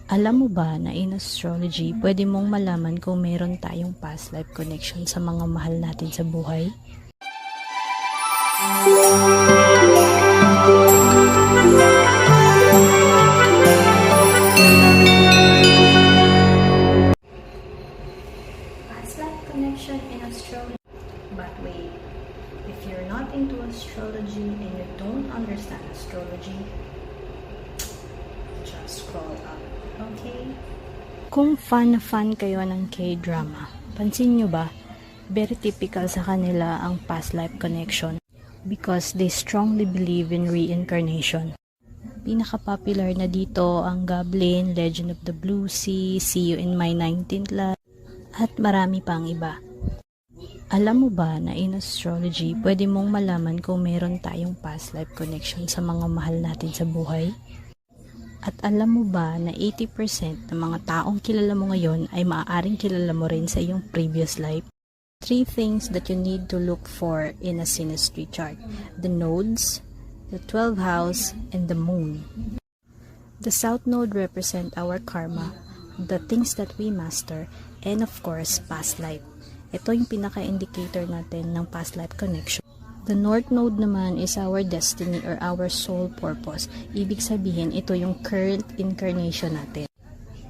Alam mo ba na in astrology, pwede mong malaman kung meron tayong past life connection sa mga mahal natin sa buhay? Past life connection in astrology. But wait, if you're not into astrology and you don't understand astrology, just scroll up, okay? Kung fan na fan kayo ng K-drama, pansin nyo ba, very typical sa kanila ang past life connection because they strongly believe in reincarnation. Pinaka-popular na dito ang Goblin, Legend of the Blue Sea, See You in My 19th Life, at marami pang iba. Alam mo ba na in astrology, pwede mong malaman kung meron tayong past life connection sa mga mahal natin sa buhay? At alam mo ba na 80% ng mga taong kilala mo ngayon ay maaaring kilala mo rin sa iyong previous life? 3 things that you need to look for in a synastry chart: the nodes, the 12th house, and the moon. The south node represent our karma, the things that we master, and of course, past life. Ito yung pinaka-indicator natin ng past life connection. The north node naman is our destiny or our soul purpose. Ibig sabihin, ito yung current incarnation natin.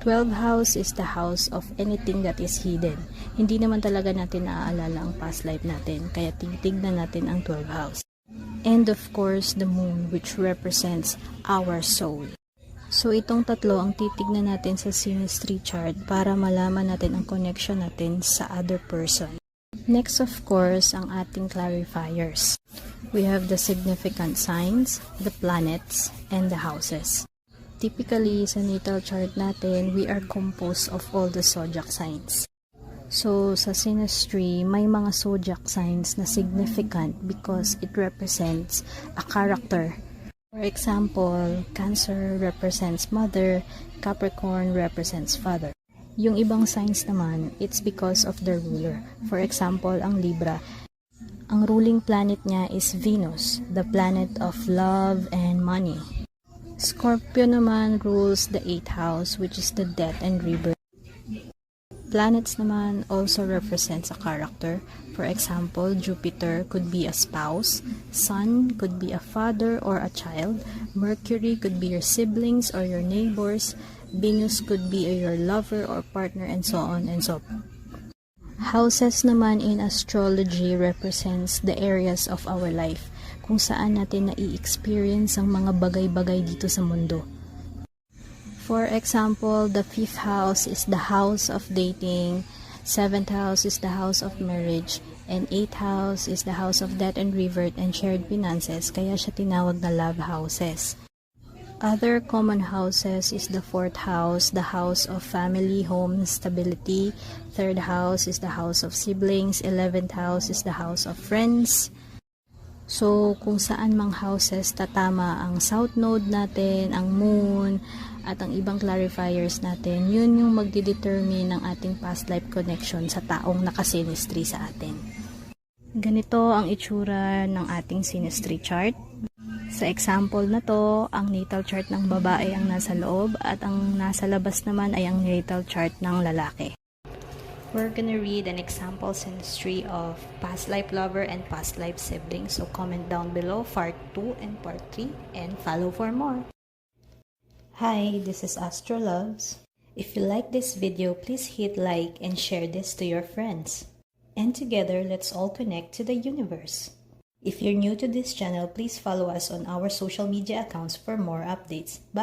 12th house is the house of anything that is hidden. Hindi naman talaga natin naaalala ang past life natin, kaya titignan natin ang 12th house. And of course, the moon, which represents our soul. So itong tatlo ang titignan natin sa synastry chart para malaman natin ang connection natin sa other person. Next, of course, ang ating clarifiers. We have the significant signs, the planets, and the houses. Typically, sa natal chart natin, we are composed of all the zodiac signs. So, sa synastry, may mga zodiac signs na significant because it represents a character. For example, Cancer represents mother, Capricorn represents father. Yung ibang signs naman, it's because of the ruler. For example, ang Libra, ang ruling planet niya is Venus, the planet of love and money. Scorpio naman rules the 8th house, which is the death and rebirth. Planets naman also represents a character. For example, Jupiter could be a spouse, Sun could be a father or a child, Mercury could be your siblings or your neighbors, Venus could be your lover or partner, and so on and so forth. Houses naman in astrology represents the areas of our life, kung saan natin nai-experience ang mga bagay-bagay dito sa mundo. For example, the 5th house is the house of dating, 7th house is the house of marriage, and 8th house is the house of death and rebirth and shared finances, kaya siya tinawag na love houses. Other common houses is the 4th house, the house of family, home, stability. 3rd house is the house of siblings. 11th house is the house of friends. So, kung saan mang houses tatama ang south node natin, ang moon, at ang ibang clarifiers natin, yun yung magdidetermine ng ating past life connection sa taong nakasinistry sa atin. Ganito ang itsura ng ating synastry chart. Sa example na to, ang natal chart ng babae ang nasa loob at ang nasa labas naman ay ang natal chart ng lalaki. We're gonna read an example synastry of past life lover and past life sibling. So comment down below part 2 and part 3 and follow for more. Hi, this is Astro Loves. If you like this video, please hit like and share this to your friends. And together, let's all connect to the universe. If you're new to this channel, please follow us on our social media accounts for more updates. Bye!